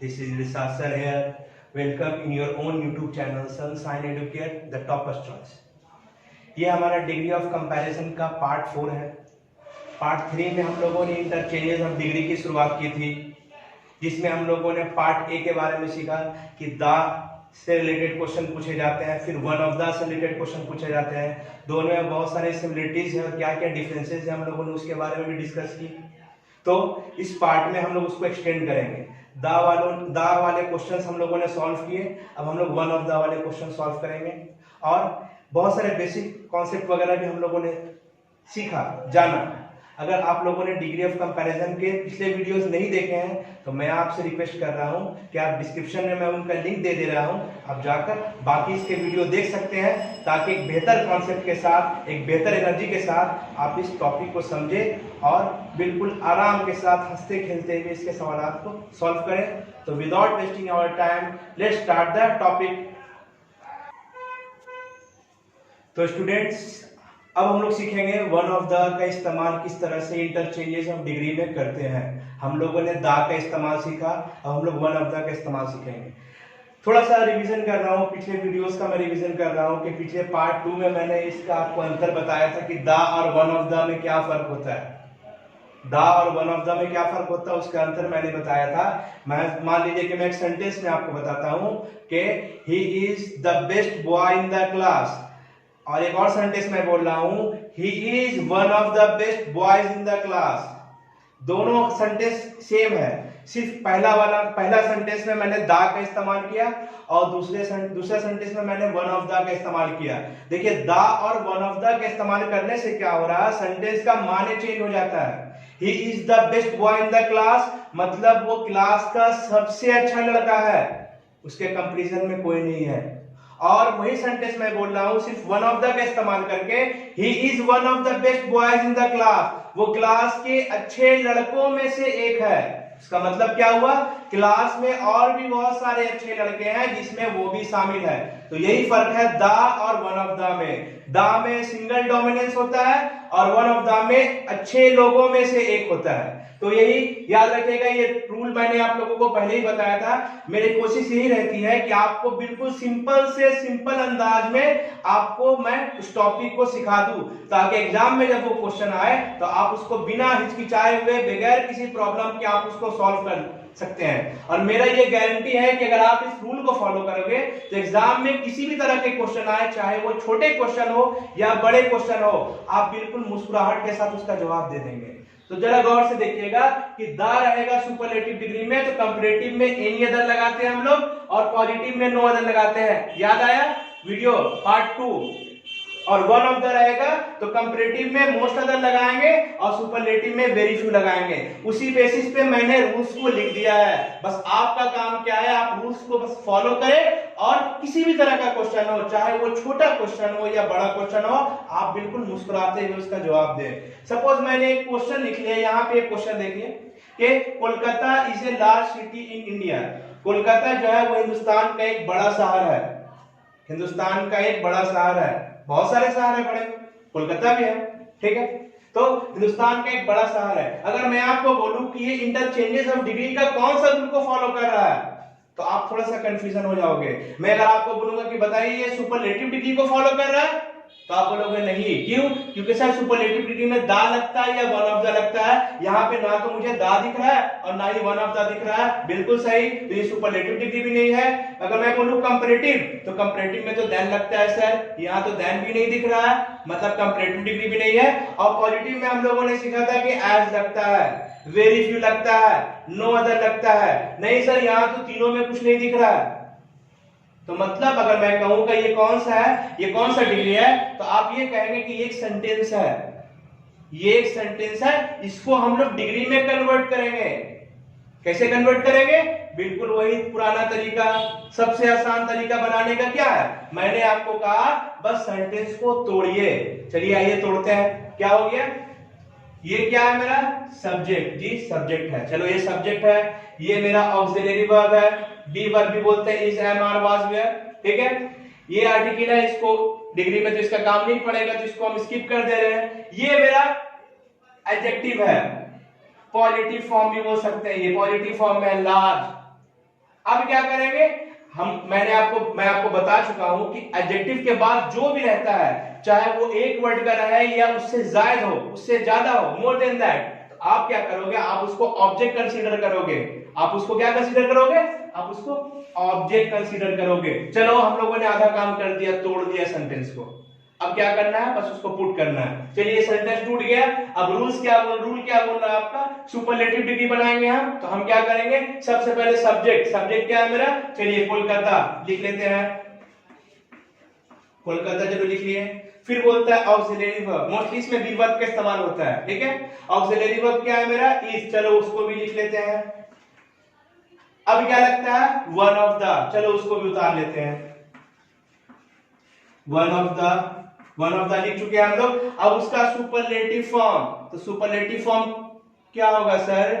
This is Risas sir here. Welcome in your own YouTube channel Sunshine Educate, the topper's choice. ये हमारा degree of comparison का part 4 है। Part 3 में हम लोगों ने इंटरचेंजेस ऑफ डिग्री की शुरुआत की थी, जिसमें हम लोगों ने पार्ट ए के बारे में सीखा कि द से रिलेटेड क्वेश्चन पूछे जाते हैं, फिर वन ऑफ द से रिलेटेड क्वेश्चन पूछे जाते हैं। दोनों में बहुत सारे सिमिलरिटीज है और क्या क्या डिफरेंसेस है हम लोगों ने उसके बारे में भी डिस्कस की। तो इस पार्ट में हम लोग उसको एक्सटेंड करेंगे। द वाले क्वेश्चंस हम लोगों ने सॉल्व किए, अब हम लोग वन ऑफ द वाले क्वेश्चन सॉल्व करेंगे और बहुत सारे बेसिक कॉन्सेप्ट वगैरह भी हम लोगों ने सीखा, जाना। अगर आप लोगों ने डिग्री ऑफ कंपैरिजन के पिछले वीडियोस नहीं देखे हैं तो मैं आपसे रिक्वेस्ट कर रहा हूं कि आप डिस्क्रिप्शन में मैं उनका लिंक दे रहा हूं, आप जाकर बाकी इसके वीडियो देख सकते हैं, ताकि एक बेहतर कॉन्सेप्ट के साथ, एक बेहतर एनर्जी के साथ आप इस टॉपिक को समझें और बिल्कुल आराम के साथ हंसते खेलते हुए इसके सवालों को सॉल्व करें। तो without wasting our time let's start the topic. तो स्टूडेंट्स, अब हम लोग सीखेंगे वन ऑफ द का इस्तेमाल किस तरह से इंटरचेंजेस ऑफ डिग्री में करते हैं। हम लोगों ने द का इस्तेमाल सीखा, अब हम लोग वन ऑफ द का इस्तेमाल सीखेंगे। थोड़ा सा रिवीजन कर रहा हूँ, पिछले वीडियोस का मैं रिवीजन कर रहा हूँ कि पिछले पार्ट 2 में मैंने इसका आपको अंतर बताया था कि द और वन ऑफ द में क्या फर्क होता है। द और वन ऑफ द में क्या फर्क होता है उसका अंतर मैंने बताया था। मैं मान लीजिए कि मैं एक सेंटेंस में आपको बताता हूँ कि he is the best boy in the class, और एक और सेंटेंस में बोल रहा हूं he is one of the best boys in the class. दोनों सेंटेंस सेम है, सिर्फ पहला सेंटेंस में मैंने द का इस्तेमाल किया और दूसरे सेंटेंस में मैंने वन ऑफ द का इस्तेमाल किया। देखिए, द और वन ऑफ द का इस्तेमाल करने से क्या हो रहा है, सेंटेंस का माने चेंज हो जाता है। He is the best boy in the class मतलब वो क्लास का सबसे अच्छा लड़का है, उसके कंपैरिजन में कोई नहीं है। और वही सेंटेंस मैं बोल रहा हूं सिर्फ वन ऑफ द का इस्तेमाल करके, he is one of the best boys in the class, वो क्लास के अच्छे लड़कों में से एक है। इसका मतलब क्या हुआ, क्लास में और भी बहुत सारे अच्छे लड़के हैं जिसमें वो भी शामिल है। तो यही फर्क है द और वन ऑफ द में। द में सिंगल डोमिनेंस होता है और वन ऑफ द में अच्छे लोगों में से एक होता है। तो यही याद रखिएगा, ये रूल मैंने आप लोगों को पहले ही बताया था। मेरी कोशिश यही रहती है कि आपको बिल्कुल सिंपल से सिंपल अंदाज में आपको मैं उस टॉपिक को सिखा दूं, ताकि एग्जाम में जब वो क्वेश्चन आए तो आप उसको बिना हिचकिचाए हुए, बगैर किसी प्रॉब्लम के आप उसको सॉल्व कर सकते हैं। और मेरा ये गारंटी है कि अगर आप इस रूल को फॉलो करोगे तो एग्जाम में किसी भी तरह के क्वेश्चन आए, चाहे वो छोटे क्वेश्चन हो या बड़े क्वेश्चन हो, आप बिल्कुल मुस्कुराहट के साथ उसका जवाब दे देंगे। तो जरा गौर से देखिएगा कि द रहेगा सुपरलेटिव डिग्री में तो कंपैरेटिव में एनी अदर लगाते हैं हम लोग, और पॉजिटिव में नो अदर लगाते हैं। याद आया वीडियो पार्ट 2। और वन ऑफ द रहेगा तो कंपैरेटिव में मोस्ट अदर लगाएंगे और सुपरलेटिव में वेरी फ्यू लगाएंगे। उसी बेसिस पे मैंने रूल्स को लिख दिया है। बस आपका काम क्या है, आप रूल्स को बस फॉलो करें और किसी भी तरह का क्वेश्चन हो, चाहे वो छोटा क्वेश्चन हो या बड़ा क्वेश्चन हो, आप बिल्कुल मुस्कुराते हुए उसका जवाब दें। सपोज मैंने एक क्वेश्चन लिख लिया, यहाँ पे एक क्वेश्चन देखिए कि Kolkata is a large city in India. Kolkata जो है वो हिंदुस्तान का एक बड़ा शहर है। हिंदुस्तान का एक बड़ा शहर है, बहुत सारे शहर है बड़े, कोलकाता भी है, ठीक है। तो हिंदुस्तान का एक बड़ा शहर है। अगर मैं आपको बोलूं कि ये इंटरचेंजेस ऑफ डिग्री का कौन सा रूल को फॉलो कर रहा है तो आप थोड़ा सा कंफ्यूजन हो जाओगे। मैं अगर आपको बोलूंगा कि बताइए ये सुपरलेटिव डिग्री को फॉलो कर रहा है तो आप बोलोगे नहीं। क्यों? क्योंकि सर सुपरलेटिव डिग्री में दा लगता है या वन ऑफ द लगता है। यहाँ पे ना तो मुझे दा दिख रहा है और ना ही वन ऑफ द दिख रहा है, बिल्कुल सही। तो ये सुपरलेटिव डिग्री भी नहीं है। अगर मैं बोलूं कंपैरेटिव तो कंपैरेटिव में तो देन लगता है सर, यहाँ तो देन भी नहीं दिख रहा है, मतलब कंपैरेटिव डिग्री भी नहीं है। और पॉजिटिव में हम लोगों ने सीखा था कि एज लगता है, वेरी फ्यू लगता है, नो अदर लगता है। नहीं सर, यहाँ तो तीनों में कुछ नहीं दिख रहा है। तो मतलब अगर मैं कहूं कि ये कौन सा है, ये कौन सा डिग्री है, तो आप ये कहेंगे कि ये एक सेंटेंस है, ये एक सेंटेंस है, इसको हम लोग डिग्री में कन्वर्ट करेंगे। कैसे कन्वर्ट करेंगे? बिल्कुल वही पुराना तरीका, सबसे आसान तरीका बनाने का क्या है, मैंने आपको कहा बस सेंटेंस को तोड़िए। चलिए आइए तोड़ते हैं। क्या हो गया, ये क्या है मेरा सब्जेक्ट, जी सब्जेक्ट है। चलो ये सब्जेक्ट है, ये मेरा ऑक्सिलरी वर्ब है, बी वर्ब भी बोलते हैं, is am are was were, ठीक है। ये आर्टिकल है, इसको डिग्री में तो इसका काम नहीं पड़ेगा तो इसको हम स्किप कर दे रहे हैं। ये मेरा एडजेक्टिव है, पॉजिटिव फॉर्म भी बोल सकते हैं, ये पॉजिटिव फॉर्म में लार्ज, अब क्या करेंगे मैं आपको बता चुका हूं कि एडजेक्टिव के बाद जो भी रहता है, चाहे वो एक वर्ड का रहे या उससे ज्यादा हो, उससे ज्यादा हो, मोर देन दैट, तो आप क्या करोगे, आप उसको ऑब्जेक्ट कंसीडर करोगे। आप उसको क्या कंसीडर करोगे, आप उसको ऑब्जेक्ट कंसीडर करोगे। चलो हम लोगों ने आधा काम कर दिया, तोड़ दिया सेंटेंस को। अब क्या करना है, बस उसको पुट करना है। चलिए सेंटेंस टूट गया। अब रूल क्या बोल रहा है आपका, सुपरलेटिव डिग्री बनाएंगे हम। तो हम क्या करेंगे, सबसे पहले सब्जेक्ट क्या है मेरा, चलिए कोलकाता लिख लेते हैं, कोलकाता चलो लिख लिए। फिर बोलता है ऑक्सिलरी वर्ब, मोस्टली इसमें बी वर्ब का इस्तेमाल होता है, ठीक है। ऑक्सिलरी वर्ब क्या है मेरा, इज, चलो उसको भी लिख लेते हैं। अब क्या लगता है, वन ऑफ द, चलो उसको भी उतार लेते हैं, वन ऑफ द लिख चुके हैं हम लोग। अब उसका सुपरलेटिव फॉर्म, तो सुपरलेटिव फॉर्म क्या होगा सर,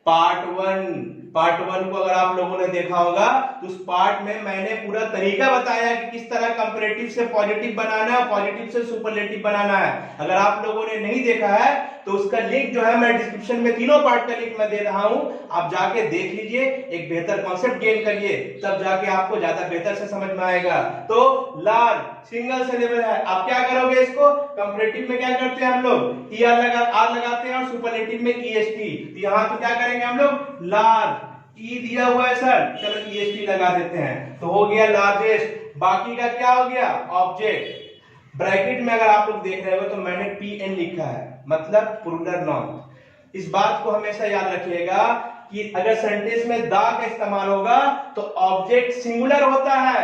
पार्ट वन को अगर आप लोगों ने देखा होगा तो उस पार्ट में मैंने पूरा तरीका बताया कि किस तरह कंपैरेटिव से पॉजिटिव बनाना है, पॉजिटिव से सुपरलेटिव बनाना है। अगर आप लोगों ने नहीं देखा है तो उसका लिंक जो है मैं डिस्क्रिप्शन में तीनों पार्ट का लिंक मैं दे रहा हूं, आप जाके देख लीजिए, एक बेहतर कॉन्सेप्ट गेन करिए, तब जाके आपको ज्यादा बेहतर से समझ में आएगा। तो लार्ज सिंगल सिलेबल है, आप क्या करोगे, इसको कंपैरेटिव में क्या करते हैं हम लोग, आर लगाते हैं और सुपरलेटिव में ईएसटी। तो यहां तो क्या करेंगे हम लोग, लार्ज, ई दिया हुआ है सर, चलो ईएसटी लगा देते हैं, तो हो गया लार्जेस्ट। बाकी का क्या हो गया, ऑब्जेक्ट। ब्रैकेट में अगर आप लोग देख रहे हो तो मैंने पीएन लिखा है, मतलब प्लूरल नाउन। इस बात को हमेशा याद रखिएगा कि अगर सेंटेंस में दा का इस्तेमाल होगा तो ऑब्जेक्ट सिंगुलर होता है,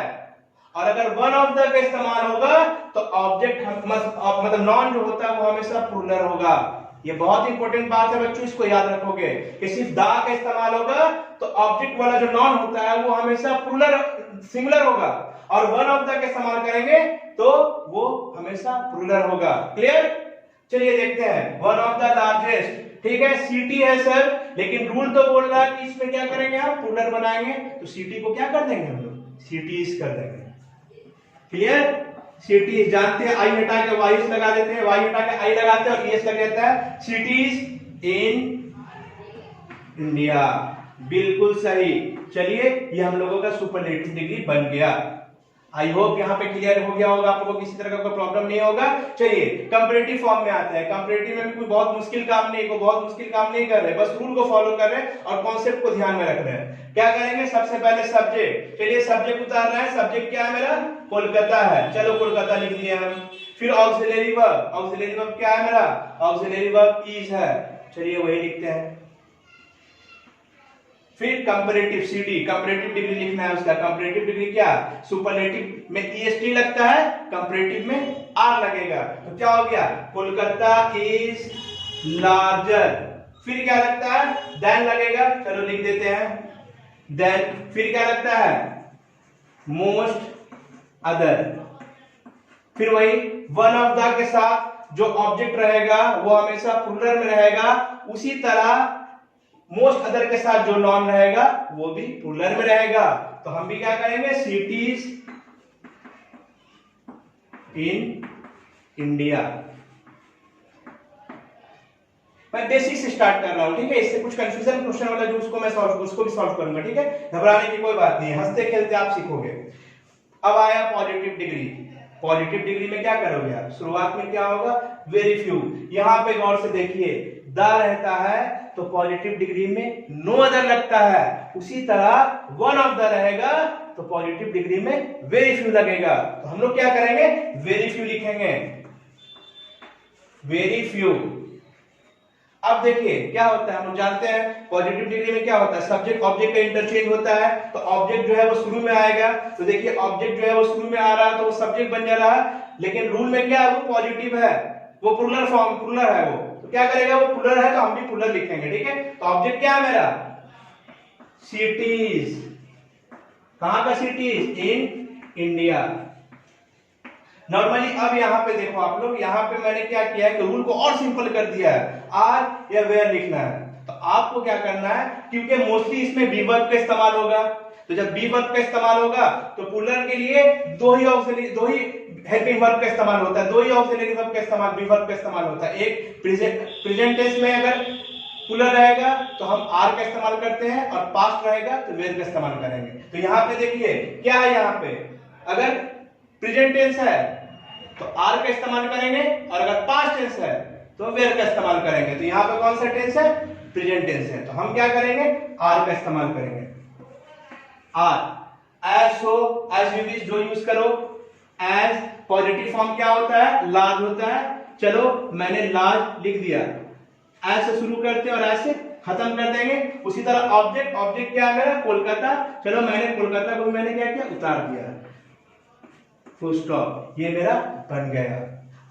और अगर वन ऑफ द का इस्तेमाल होगा तो ऑब्जेक्ट मतलब नॉन जो होता है वो हमेशा प्लूरल होगा। ये बहुत इंपॉर्टेंट बात है बच्चों, इसको याद रखोगे कि सिर्फ दा का इस्तेमाल होगा तो ऑब्जेक्ट वाला जो नॉन होता है वो हमेशा प्लूरल सिंगुलर होगा, और वन ऑफ द का इस्तेमाल करेंगे तो वो हमेशा प्लूरल होगा। क्लियर, चलिए देखते हैं, वन ऑफ द लार्जेस्ट, ठीक है, सिटी है सर, लेकिन रूल तो बोल रहा है कि इसमें क्या करेंगे हम, प्लूरल बनाएंगे, तो सिटी को क्या कर देंगे हम लोग, सिटीज कर देंगे। क्लियर, सिटीज जानते हैं, आई हटा के वाईस लगा देते हैं, वाई हटा के आई लगाते हैं और ईएस लग जाता है, सिटीज इन इंडिया, बिल्कुल सही। चलिए ये हम लोगों का सुपरलेटिव डिग्री बन गया। आई होप यहाँ पे क्लियर हो गया होगा, आप लोगों को किसी तरह का कोई प्रॉब्लम नहीं होगा। चलिए कंपैरेटिव फॉर्म में आते हैं। कंपैरेटिव में भी कोई बहुत मुश्किल काम नहीं कर रहे, बस रूल को फॉलो कर रहे हैं और कॉन्सेप्ट को ध्यान में रख रहे हैं। क्या करेंगे, सबसे पहले सब्जेक्ट, चलिए सब्जेक्ट उतार रहे हैं, सब्जेक्ट क्या है मेरा, कोलकाता है, चलो कोलकाता लिख लिया हम। फिर ऑक्सिलरी वर्ब क्या है मेरा, ऑक्सिलरी वर्ब इज है, चलिए वही लिखते हैं। फिर कंपैरेटिव सीडी, कंपैरेटिव डिग्री लिखना है उसका, कंपैरेटिव डिग्री क्या, सुपरलेटिव में ईएसटी लगता है, कंपैरेटिव में आर लगेगा, तो क्या हो गया, कोलकाता इज लार्जर। फिर क्या लगता है, देन लगेगा, चलो लिख देते हैं देन। फिर क्या लगता है, मोस्ट अदर। फिर वही वन ऑफ द के साथ जो ऑब्जेक्ट रहेगा वो हमेशा प्लूरल में रहेगा, उसी तरह मोस्ट अदर के साथ जो नॉन रहेगा वो भी प्लूरल में रहेगा। तो हम भी क्या करेंगे, सिटीज इन इंडिया। मैं बेसिक से स्टार्ट कर रहा हूं, ठीक है, इससे कुछ कंफ्यूजन क्वेश्चन वाला जो उसको भी सॉल्व करूंगा, ठीक है, घबराने की कोई बात नहीं है, हंसते खेलते आप सीखोगे। अब आया पॉजिटिव डिग्री। पॉजिटिव डिग्री में क्या करोगे आप, शुरुआत में क्या होगा, वेरी फ्यू। यहां पे गौर से देखिए, द रहता है तो पॉजिटिव डिग्री में नो अदर लगता है, उसी तरह वन ऑफ द रहेगा तो पॉजिटिव डिग्री में वेरी फ्यू लगेगा। तो हम लोग क्या करेंगे, वेरी फ्यू लिखेंगे, वेरी फ्यू। अब देखिए क्या होता है, हम लोग जानते हैं पॉजिटिव डिग्री में क्या होता है, सब्जेक्ट ऑब्जेक्ट का इंटरचेंज होता है, तो ऑब्जेक्ट जो है वो शुरू में आएगा, तो देखिए ऑब्जेक्ट जो है वो शुरू में आ रहा है तो वो सब्जेक्ट बन जा रहा है, लेकिन रूल में क्या है, वो पॉजिटिव है, वो प्लूरल फॉर्म, प्लूरल है वो, तो क्या करेगा, वो प्लूरल है तो हम भी प्लूरल लिखेंगे, ठीक है। तो ऑब्जेक्ट क्या है मेरा, सिटीज, कहां का सिटीज, इन इंडिया। नॉर्मली अब यहां पे देखो आप लोग, यहां पे मैंने क्या किया है कि रूल को और सिंपल कर दिया है, आर या वेयर लिखना है। तो आपको क्या करना है, क्योंकि मोस्टली इसमें बी वर्ब का इस्तेमाल होगा, तो जब बी वर्ब का इस्तेमाल होगा तो प्लूरल के लिए दो ही हेल्पिंग वर्ब का इस्तेमाल होता है, दो ही ऑक्सिलरी वर्ब का इस्तेमाल, बी वर्ब का इस्तेमाल होता है। एक प्रेजेंट टेंस में अगर प्लूरल रहेगा तो हम आर का इस्तेमाल करते हैं, और पास्ट रहेगा तो वेर का इस्तेमाल करेंगे। तो यहाँ पे देखिए क्या है, यहाँ पे अगर प्रेजेंट टेंस है तो आर का इस्तेमाल करेंगे, और अगर पास्ट टेंस है तो वेर का इस्तेमाल करेंगे। तो यहाँ पे कौन सा टेंस है, प्रेजेंट टेंस है, तो हम क्या करेंगे, आर का इस्तेमाल करेंगे। Are as, so, as you wish, जो यूज करो। एज पॉजिटिव फॉर्म क्या होता है, लार्ज होता है। चलो मैंने लार्ज लिख दिया, एज से शुरू करते हैं और एज से खत्म कर देंगे। उसी तरह ऑब्जेक्ट, ऑब्जेक्ट क्या है मेरा, कोलकाता। चलो मैंने कोलकाता को मैंने क्या किया, उतार दिया, फुल स्टॉप, ये मेरा बन गया।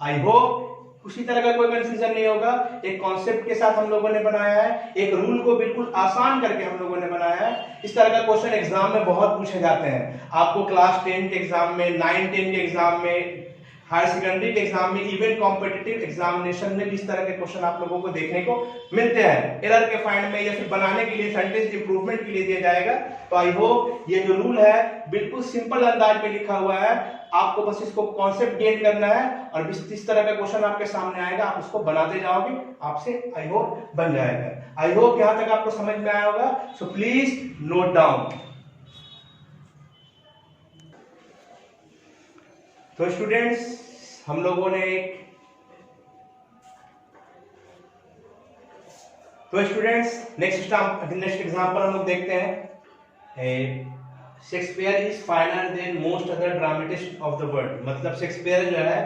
आई होप उसी तरह का कोई कंफ्यूजन नहीं होगा। एक कॉन्सेप्ट के साथ हम लोगों ने बनाया है, एक रूल को बिल्कुल आसान करके हम लोगों ने बनाया है। इस तरह का क्वेश्चन एग्जाम में बहुत पूछे जाते हैं। आपको क्लास 10 के एग्जाम में, 9-10 के एग्जाम में, हायर सेकेंडरी के एग्जाम में, इवन कॉम्पिटिटिव एग्जामिनेशन में इस तरह के क्वेश्चन आप लोगों को देखने को मिलते हैं। एरर के फाइंड में या फिर बनाने के लिए, सेंटेंस इंप्रूवमेंट के लिए दिया जाएगा। तो आई होप ये जो रूल है बिल्कुल सिंपल अंदाज में लिखा हुआ है, आपको बस इसको कॉन्सेप्ट गेन करना है, और इस तरह का क्वेश्चन आपके सामने आएगा, आप उसको बनाते जाओगे, आपसे आई होप बन जाएगा। आई होप यहां तक आपको समझ में आया होगा। So please note down. तो स्टूडेंट्स हम लोगों ने नेक्स्ट एग्जांपल हम लोग देखते हैं। Shakespeare is finer than most other dramatist of the world. मतलब शेक्सपियर जो है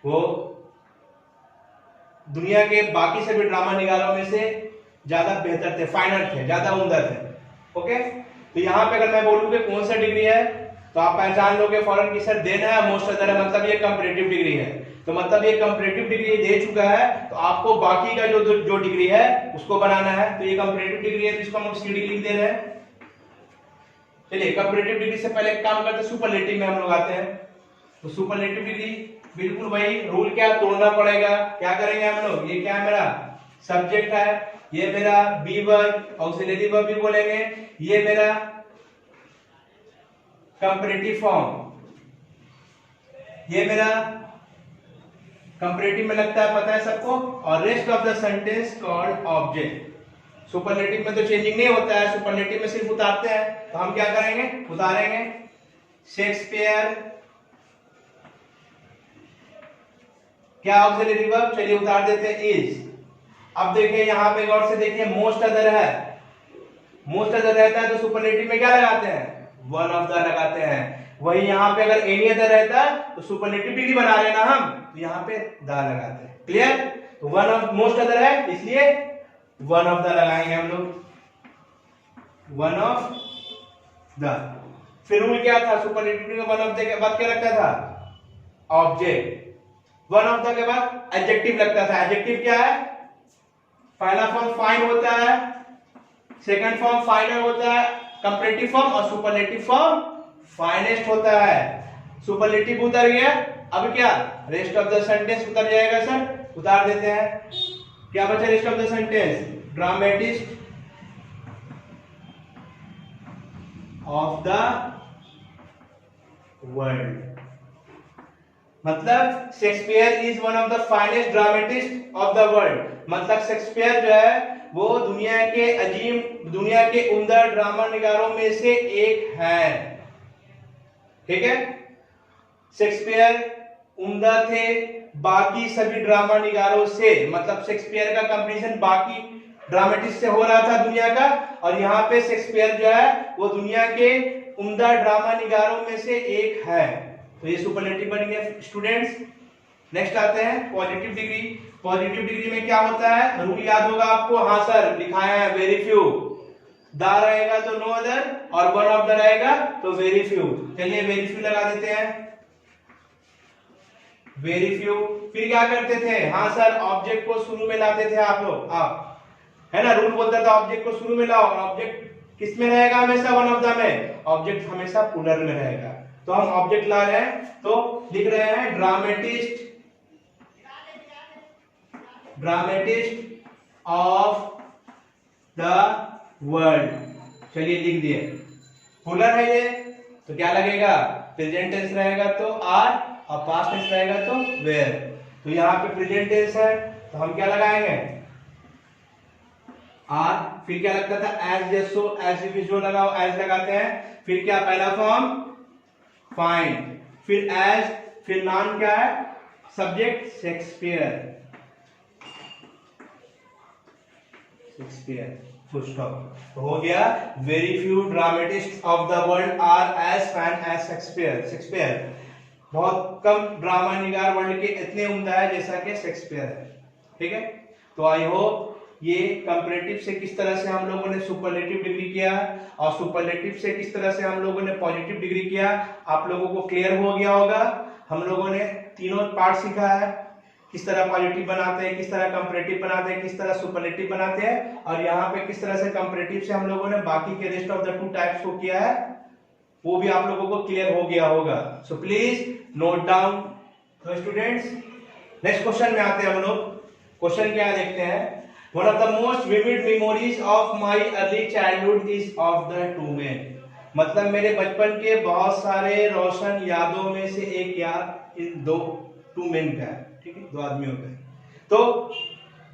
वो दुनिया के बाकी सभी ड्रामा निगारों में से ज्यादा बेहतर थे, फाइनर थे, ज्यादा उम्दा थे। ओके, तो यहाँ पे अगर मैं बोलूं कि कौन सा डिग्री है तो आप पहचान लोगे फॉरन की, सर देना है, मोस्ट अदर है, मतलब ये कंपैरेटिव डिग्री है। तो मतलब ये कंपैरेटिव डिग्री दे चुका है, तो आपको बाकी का जो डिग्री है उसको बनाना है। तो ये कंपैरेटिव डिग्री है, तो इसको हम सीडी लिख दे रहे हैं। चलिए कंपैरेटिव डिग्री से पहले एक काम करते हैं, सुपरलेटिव में हम लोग आते हैं। तो सुपरलेटिव डिग्री बिल्कुल वही रूल, क्या तोड़ना पड़ेगा, क्या करेंगे हम लोग, ये क्या है मेरा सब्जेक्ट है, ये मेरा बी वर्ब, ऑक्सिलरी वर्ब भी बोलेंगे, ये मेरा कंपैरेटिव फॉर्म, ये मेरा कंपैरेटिव में लगता है, पता है सबको, और rest of the sentence called object. Superlative में तो चेंजिंग नहीं होता है, सुपरलेटिव में सिर्फ उतारते हैं। तो हम क्या करेंगे, उतारेंगे। शेक्सपियर क्या ऑक्सिलरी वर्ब, चलिए उतार देते हैं इज। अब देखिए यहां पे गौर से देखिए, मोस्ट अदर है, मोस्ट अदर रहता है तो सुपरलेटिव में क्या लगाते हैं, वन ऑफ द लगाते हैं। वही यहां पे अगर एनी अदर रहता तो सुपरलेटिव डिग्री बना लेना हम, तो यहां पे द लगाते हैं। क्लियर, तो वन ऑफ मोस्ट अदर है इसलिए वन ऑफ द लगाएंगे हम लोग, वन ऑफ द। फिर रूल क्या था, सुपरलेटिव में वन ऑफ द के बाद क्या लगता था, ऑब्जेक्ट। वन ऑफ द के बाद एडजेक्टिव लगता था। एडजेक्टिव क्या है, पहला फॉर्म फाइन होता है, सेकंड फॉर्म फाइनर होता है, कंपैरेटिव फॉर्म, और सुपरलेटिव फॉर्म फाइनेस्ट होता है। सुपरलेटिव उतर गया, अब क्या, रेस्ट ऑफ द सेंटेंस उतर जाएगा सर, उतार देते हैं। क्या बचा rest of the sentence, dramatist of the world. मतलब Shakespeare is one of the finest dramatist of the world. मतलब शेक्सपियर जो है वो दुनिया के अजीम, दुनिया के उम्दा ड्रामा निगारों में से एक है। ठीक है, शेक्सपियर उम्दा थे बाकी सभी ड्रामा निगारों से। मतलब शेक्सपियर का कंपैरिजन बाकी ड्रामेटिस्ट से हो रहा था दुनिया का, और यहाँ पे शेक्सपियर जो है वो दुनिया के उम्दा ड्रामा निगारों में से एक है। तो ये सुपरलेटिव बन गया स्टूडेंट्स। नेक्स्ट आते हैं पॉजिटिव डिग्री। पॉजिटिव डिग्री में क्या होता है, रूल याद होगा आपको, हाँ सर लिखाया है, वेरी फ्यू। द रहेगा तो नो अदर, और वन ऑफ द रहेगा तो वेरी फ्यू। चलिए वेरी फ्यू लगा देते हैं, वेरी फ्यू। फिर क्या करते थे, हाँ सर ऑब्जेक्ट को शुरू में लाते थे आप लोग, आप है ना, रूल बोलता था ऑब्जेक्ट को शुरू में लाओ, और ऑब्जेक्ट किस में रहेगा, हमेशा वन ऑफ द में, ऑब्जेक्ट हमेशा प्लूरल में रहेगा। तो हम ऑब्जेक्ट ला रहे हैं, तो लिख रहे हैं dramatist, dramatist of the world. चलिए लिख दिए, प्लूरल है ये, तो क्या लगेगा, प्रेजेंट टेंस रहेगा तो आर, और पास्ट टेंस रहेगा तो वेयर। तो यहाँ पे प्रेजेंट टेंस है तो हम क्या लगाएंगे, आर, फिर क्या लगता था एज, जैसो, एज इफ, जो लगाओ एज लगाते हैं, फिर क्या पहला फॉर्म फाइंड, फिर एज, फिर नाम क्या है subject Shakespeare, Shakespeare, full stop. तो हो गया very few dramatist of the world are as fine as Shakespeare. Shakespeare बहुत कम ड्रामा निगार वर्ल्ड के इतने उम्दा है जैसा कि शेक्सपियर है। ठीक है, तो आई होप ये कंपैरेटिव से किस तरह से हम लोगों ने सुपरलेटिव डिग्री किया और सुपरलेटिव से किस तरह से हम लोगों ने पॉजिटिव डिग्री किया आप लोगों को क्लियर हो गया होगा। हम लोगों ने तीनों पार्ट सीखा है, किस तरह पॉजिटिव बनाते हैं, किस तरह कंपैरेटिव बनाते हैं, किस तरह सुपरलेटिव बनाते हैं, और यहाँ पे किस तरह से कंपैरेटिव से हम लोगों ने बाकी के रेस्ट ऑफ द 2 टाइप्स को किया है, वो भी आप लोगों को क्लियर हो गया होगा। So please note down. तो स्टूडेंट्स नेक्स्ट क्वेश्चन में आते हैं हम लोग। क्वेश्चन क्या देखते हैं। One of the most vivid memories of my early childhood is of the 2 men। मतलब मेरे बचपन के बहुत सारे रोशन यादों में से एक याद इन 2 men का है। ठीक है, 2 आदमियों का है। तो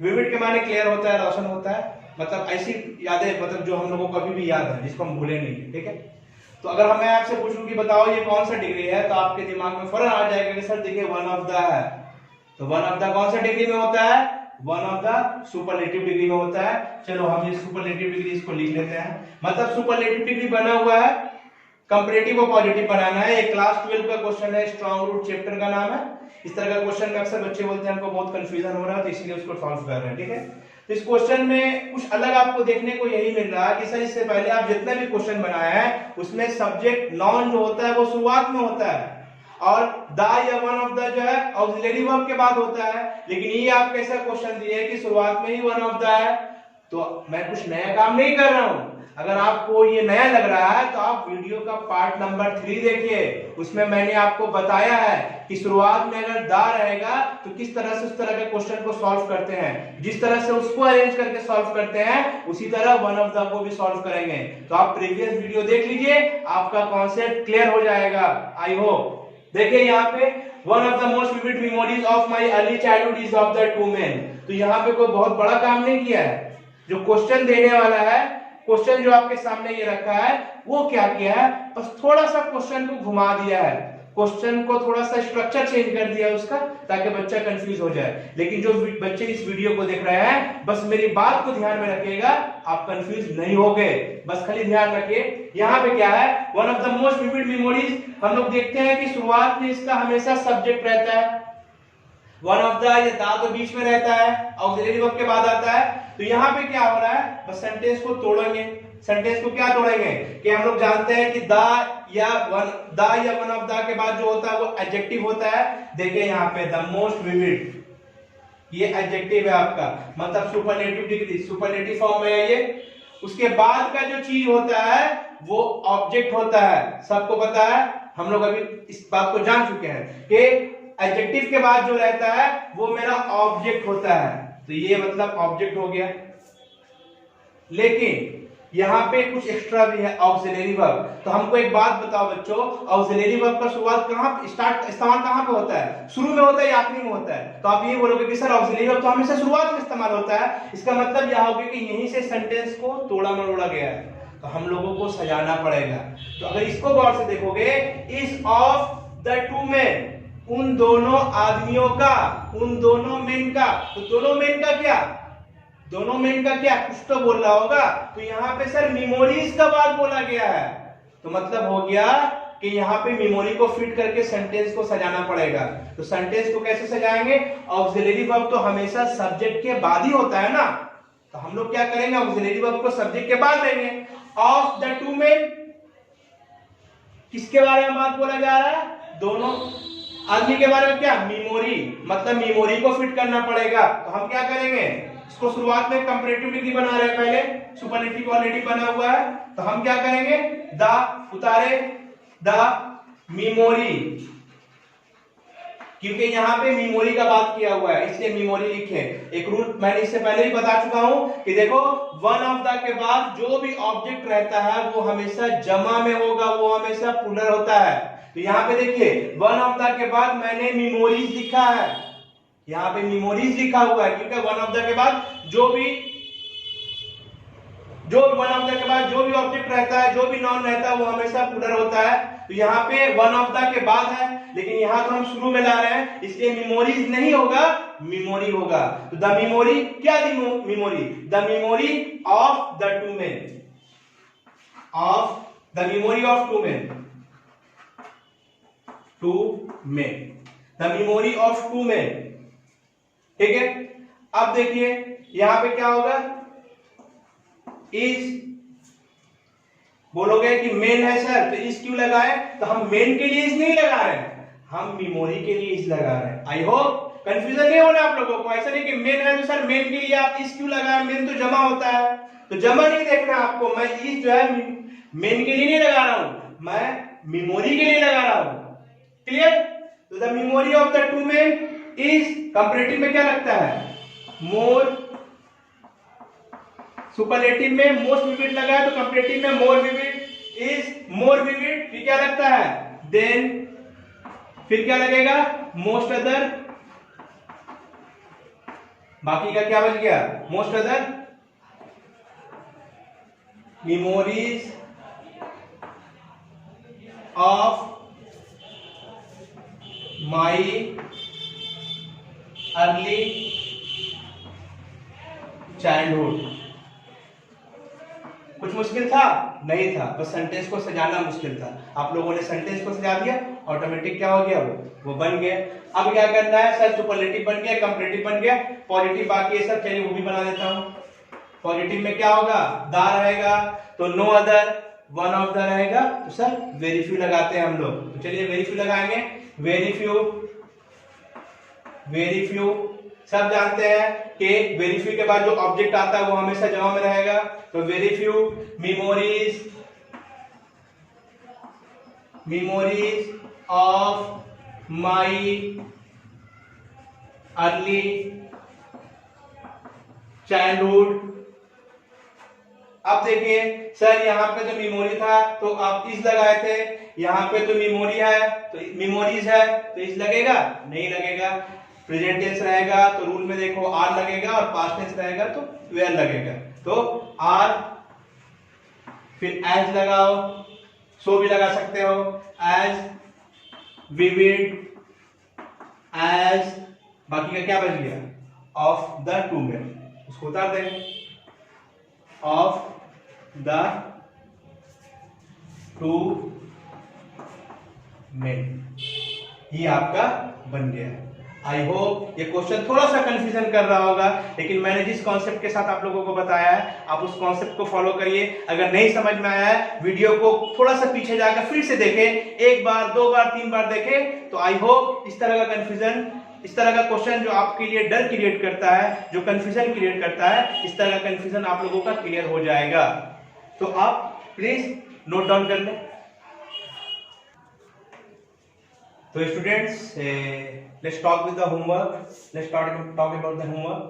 विविड के माने क्लियर होता है, रोशन होता है, मतलब ऐसी यादें मतलब जो हम लोगों को कभी भी याद है, जिसको हम भूले नहीं। ठीक है, तो अगर मैं आपसे पूछूं कि बताओ ये कौन सा डिग्री है, तो आपके दिमाग में फौरन आ जाएगा कि सर देखिए वन ऑफ द है। तो वन ऑफ द कौन सा डिग्री में होता है, one of the superlative degree में होता है। चलो हम ये सुपरलेटिव डिग्री इसको लिख लेते हैं। मतलब सुपरलेटिव डिग्री बना हुआ है, कंपैरेटिव और पॉजिटिव बनाना है। ये क्लास 12 का क्वेश्चन है, स्ट्रॉन्ग रूट चैप्टर का नाम है। इस तरह का क्वेश्चन का अक्सर बच्चे बोलते हैं हमको बहुत कंफ्यूजन हो रहा है, तो इसीलिए उसको सॉल्व कर रहे हैं। ठीक है, तो इस क्वेश्चन में कुछ अलग आपको देखने को यही मिल रहा है कि सर इससे पहले आप जितने भी क्वेश्चन बनाए हैं उसमें सब्जेक्ट नॉन जो होता है वो शुरुआत में होता है, और द या वन ऑफ द जो है ऑक्सिलरी वर्ब के बाद होता है। लेकिन ये आप कैसा क्वेश्चन दिए कि शुरुआत में ही वन ऑफ द है, तो मैं कुछ नया काम नहीं कर रहा हूं। अगर आपको ये नया लग रहा है तो आप वीडियो का पार्ट नंबर 3 देखिए, उसमें मैंने आपको बताया है कि शुरुआत में अगर दा रहेगा तो किस तरह से उस तरह के क्वेश्चन को सॉल्व करते हैं। जिस तरह से उसको अरेंज करके सॉल्व करते हैं उसी तरह वन ऑफ द को भी सॉल्व करेंगे। तो आप प्रीवियस वीडियो देख लीजिए, आपका कॉन्सेप्ट क्लियर हो जाएगा। I hope. देखिए यहाँ पे one of the most vivid memories of my early childhood is of the 2 men। तो यहाँ पे कोई बहुत बड़ा काम नहीं किया है। जो क्वेश्चन देने वाला है, क्वेश्चन जो आपके सामने ये रखा है, वो क्या किया है, बस थोड़ा सा क्वेश्चन को घुमा दिया है, क्वेश्चन को थोड़ा सा स्ट्रक्चर चेंज कर दिया उसका, ताकि बच्चा कंफ्यूज हो जाए। लेकिन जो बच्चे इस वीडियो को देख रहे हैं बस मेरी बात को ध्यान में रखिएगा, आप कंफ्यूज नहीं होगे। बस खाली ध्यान रखिए यहाँ पे क्या है, one of the most vivid memories. हम लोग देखते हैं कि शुरुआत में इसका हमेशा सब्जेक्ट रहता है, वन ऑफ द, ये दा तो बीच में रहता है, ऑक्सिलरी वर्ब के बाद आता है। तो यहाँ पे क्या हो रहा है, बस सेंटेंस को तोड़ेंगे। सेंटेंस को क्या तोड़ेंगे कि हम लोग जानते हैं कि दा या वन ऑफ द के बाद जो होता है वो एडजेक्टिव होता है। देखिए यहाँ पे द मोस्ट विविड, ये एडजेक्टिव है आपका, मतलब सुपरलेटिव डिग्री, सुपरलेटिव फॉर्म में है ये। उसके बाद का जो चीज होता है वो ऑब्जेक्ट होता है, सबको पता है, हम लोग अभी इस बात को जान चुके हैं कि एडजेक्टिव के बाद जो रहता है वो मेरा ऑब्जेक्ट होता है। तो ये मतलब ऑब्जेक्ट हो गया। लेकिन यहाँ पे कुछ एक्स्ट्रा भी है, ऑक्सिलरी वर्ब। तो हमको एक बात बताओ बच्चों, ऑक्सिलरी वर्ब का शुरुआत कहाँ इस्तेमाल कहाँ पे होता है, शुरू में होता है या आखिरी में होता है? तो आप ये बोलोगे कि सर ऑक्सिलरी वर्ब तो हमेशा शुरुआत में इस्तेमाल होता है। इसका मतलब यह होगा कि यहीं से सेंटेंस को तोड़ा मरोड़ा गया है, तो हम लोगों को सजाना पड़ेगा। तो अगर इसको गौर से देखोगे, इज ऑफ द 2 men, उन दोनों आदमियों का, उन दोनों मेन का। तो दोनों मेन का क्या, दोनों मेन का क्या, कुछ तो बोल रहा होगा। तो यहाँ पे सर मेमोरीज का बात बोला गया है, तो मतलब हो गया कि यहाँ पे मेमोरी को फिट करके सेंटेंस को सजाना पड़ेगा। तो सेंटेंस को कैसे सजाएंगे, ऑक्सिलरी वर्ब तो हमेशा सब्जेक्ट के बाद ही होता है ना, तो हम लोग क्या करेंगे, ऑक्सिलरी वर्ब को सब्जेक्ट के बाद लेंगे। ऑफ द 2 men, किसके बारे में बात बोला जा रहा है, दोनों आदमी के बारे में। क्या, मेमोरी, मतलब मेमोरी को फिट करना पड़ेगा। तो हम क्या करेंगे, इसको शुरुआत में कंपैरेटिव डिग्री बना रहे हैं, पहले सुपरलेटिव ऑलरेडी बना हुआ है। तो हम क्या करेंगे, द उतारे, द मेमोरी, क्योंकि यहाँ पे मेमोरी का बात किया हुआ है इसलिए मेमोरी लिखे। एक रूल मैंने इससे पहले भी बता चुका हूं कि देखो वन ऑफ द के बाद जो भी ऑब्जेक्ट रहता है वो हमेशा जमा में होगा, वो हमेशा प्लूरल होता है। तो यहाँ पे देखिए वन ऑफ द के बाद मैंने मेमोरीज लिखा है, यहाँ पे मेमोरीज लिखा हुआ है, क्योंकि वन ऑफ द के बाद जो भी जो वन ऑफ द के बाद जो भी ऑब्जेक्ट रहता है, जो भी नाउन रहता है, वो हमेशा प्लूरल होता है। तो यहाँ पे वन ऑफ द के बाद है, लेकिन यहाँ तो हम शुरू में ला रहे हैं, इसलिए मेमोरीज नहीं होगा, मेमोरी होगा। तो द मेमोरी, क्या the memory? The memory of the two men, of the memory of two men, two men, the memory of two men. ठीक है, अब देखिए यहां पे क्या होगा, इज बोलोगे कि मेन है सर, तो इज क्यों लगाए? तो हम मेन के लिए इज नहीं लगा रहे हैं, हम मेमोरी के लिए इज लगा रहे हैं। आई होप कंफ्यूजन नहीं होना आप लोगों को। ऐसा नहीं कि मेन है तो सर मेन के लिए आप इज क्यों लगाए, मेन तो जमा होता है, तो जमा नहीं देखना आपको। मैं इज जो है मेन के लिए नहीं लगा रहा हूं, मैं मेमोरी के लिए लगा रहा हूं। क्लियर? तो the memory of the two men is, comparative में क्या लगता है? मोर, सुपरलेटिव में मोस्ट विविड लगा है, तो कंपैरेटिव में मोर विविड, इज मोर विविड। फिर क्या लगता है? देन, फिर क्या लगेगा? मोस्ट अदर, बाकी का क्या बच गया? Most other memories of my early childhood. कुछ मुश्किल था? नहीं था, बस सेंटेंस को सजाना मुश्किल था। आप लोगों ने सेंटेंस को सजा दिया, ऑटोमेटिक क्या हो गया, वो बन गया। अब क्या करना है सर? सुपरलेटिव बन गया, कंपैरेटिव बन गया, पॉजिटिव बाकी है सब, चलिए वो भी बना देता हूं। पॉजिटिव में क्या होगा? दा रहेगा, तो no other, one of the रहेगा, तो सर वेरी फ्यू लगाते हैं हम लोग। तो चलिए वेरी फ्यू लगाएंगे, वेरी फ्यू, वेरी फ्यू। सब जानते हैं कि वेरी फ्यू के बाद जो ऑब्जेक्ट आता है वो हमेशा जमा में रहेगा, तो very few memories, memories of my early childhood. अब देखिए सर यहाँ पे तो मेमोरी था तो आप इज लगाए थे, यहाँ पे तो मेमोरी है तो मेमोरीज है तो इज लगेगा? नहीं लगेगा। प्रेजेंट टेंस रहेगा तो रूल में देखो आर लगेगा, और पास्ट टेंस रहेगा तो वेयर लगेगा, तो आर, फिर एज लगाओ, सो भी लगा सकते हो, एज विविड, एज, बाकी का क्या बच गया? ऑफ द टू मेन, उसको उतार देंगे, ऑफ द टू मेन, ये आपका बन गया। आई होप ये क्वेश्चन थोड़ा सा कंफ्यूजन कर रहा होगा, लेकिन मैंने जिस कॉन्सेप्ट के साथ आप लोगों को बताया है आप उस कॉन्सेप्ट को फॉलो करिए। अगर नहीं समझ में आया है, वीडियो को थोड़ा सा पीछे जाकर फिर से देखें, एक बार, दो बार, तीन बार देखें, तो आई होप इस तरह का कंफ्यूजन, इस तरह का क्वेश्चन जो आपके लिए डर क्रिएट करता है, जो कंफ्यूजन क्रिएट करता है, इस तरह का कंफ्यूजन आप लोगों का क्लियर हो जाएगा। तो आप प्लीज नोट डाउन कर लें। तो students, let's talk with the homework. Let's talk about the homework.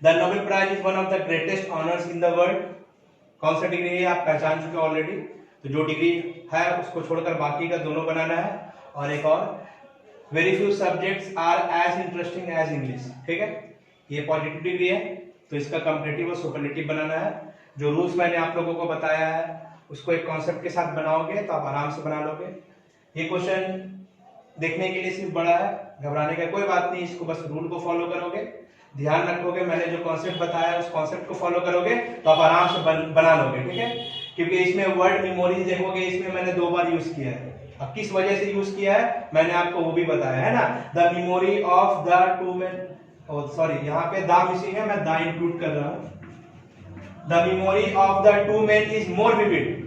The Nobel Prize is one of the greatest honors in the world. कौन सा डिग्री है आप पहचान चुके ऑलरेडी, तो जो डिग्री है उसको छोड़कर बाकी का दोनों बनाना है। और एक और, very few subjects are as interesting as English. ठीक है, ये पॉजिटिव डिग्री है तो इसका कंपैरेटिव और सुपरलेटिव बनाना है। जो रूल्स मैंने आप लोगों को बताया है उसको एक कॉन्सेप्ट के साथ बनाओगे तो आप आराम से बना लोगे। ये क्वेश्चन देखने के लिए सिर्फ बड़ा है, घबराने का कोई बात नहीं, इसको बस रूल को फॉलो करोगे, ध्यान रखोगे, मैंने जो कॉन्सेप्ट बताया उस कॉन्सेप्ट को फॉलो करोगे तो आप आराम से बना लोगे। ठीक है, क्योंकि इसमें वर्ड मेमोरीज देखोगे, इसमें मैंने 2 बार यूज किया है। अब किस वजह से यूज किया है मैंने आपको वो भी बताया है ना। The memory of the two main, sorry यहाँ पे द मिसिंग है, मैं द इंक्लूड कर रहा हूँ। The memory of the two men is more vivid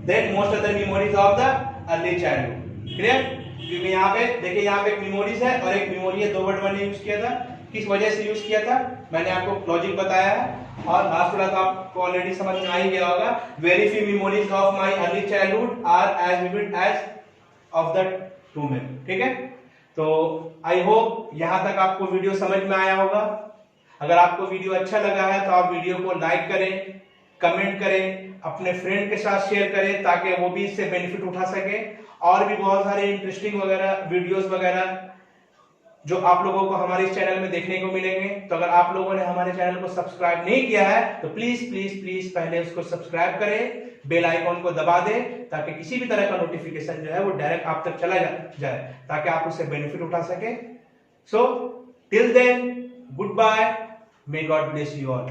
than most other memories of the early childhood. Clear? क्योंकि यहाँ पे देखिए, यहाँ पे एक मेमोरीज है और एक मेमोरी है, 2 वर्ड मैंने यूज किया था। किस वजह से यूज किया था मैंने आपको लॉजिक बताया है, और लास्ट वाला तो आपको ऑलरेडी समझ में आ ही गया होगा। Very few memories of my early childhood are as vivid as of the two men. ठीक है, तो आई होप यहाँ तक आपको वीडियो समझ में आया होगा। अगर आपको वीडियो अच्छा लगा है तो आप वीडियो को लाइक करें, कमेंट करें, अपने फ्रेंड के साथ शेयर करें ताकि वो भी इससे बेनिफिट उठा सके। और भी बहुत सारे इंटरेस्टिंग वगैरह वीडियोस वगैरह जो आप लोगों को हमारे इस चैनल में देखने को मिलेंगे। तो अगर आप लोगों ने हमारे चैनल को सब्सक्राइब नहीं किया है तो प्लीज प्लीज प्लीज पहले उसको सब्सक्राइब करें, बेल आइकॉन को दबा दें, ताकि किसी भी तरह का नोटिफिकेशन जो है वो डायरेक्ट आप तक चला जाए, ताकि आप उससे बेनिफिट उठा सके। So till then, goodbye, may God bless you all.